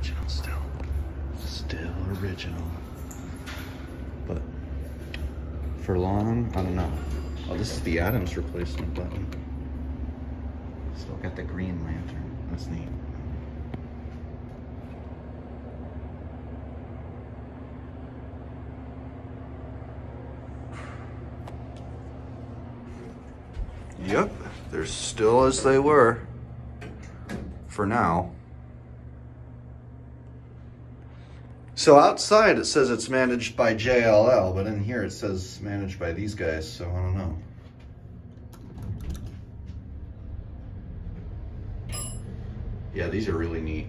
original still. Still original. But for long, I don't know. Oh, this is the Adams replacement button. Still got the green lantern. That's neat. Yep, they're still as they were for now. So outside it says it's managed by JLL, but in here it says managed by these guys, so I don't know. Yeah, these are really neat.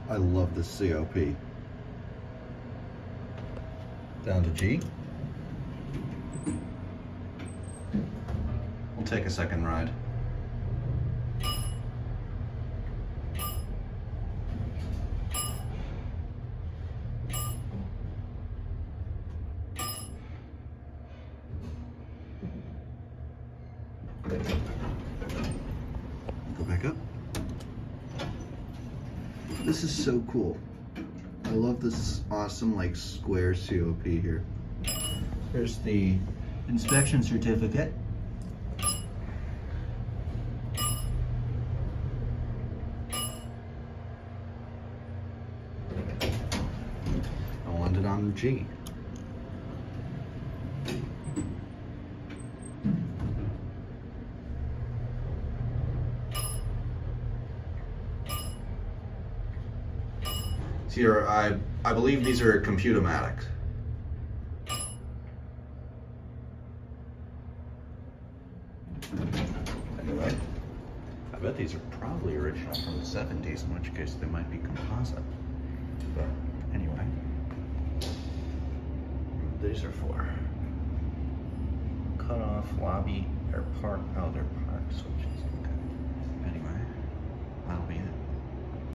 I love this COP. Down to G. We'll take a second ride. Go back up. This is so cool. I love this awesome like square COP here. Here's the inspection certificate. I'll end it on G. Here, I believe these are Computamatic. Anyway, I bet these are probably original from the 70s, in which case they might be composite. But anyway, these are for cut off lobby or park. Oh, they're park switches.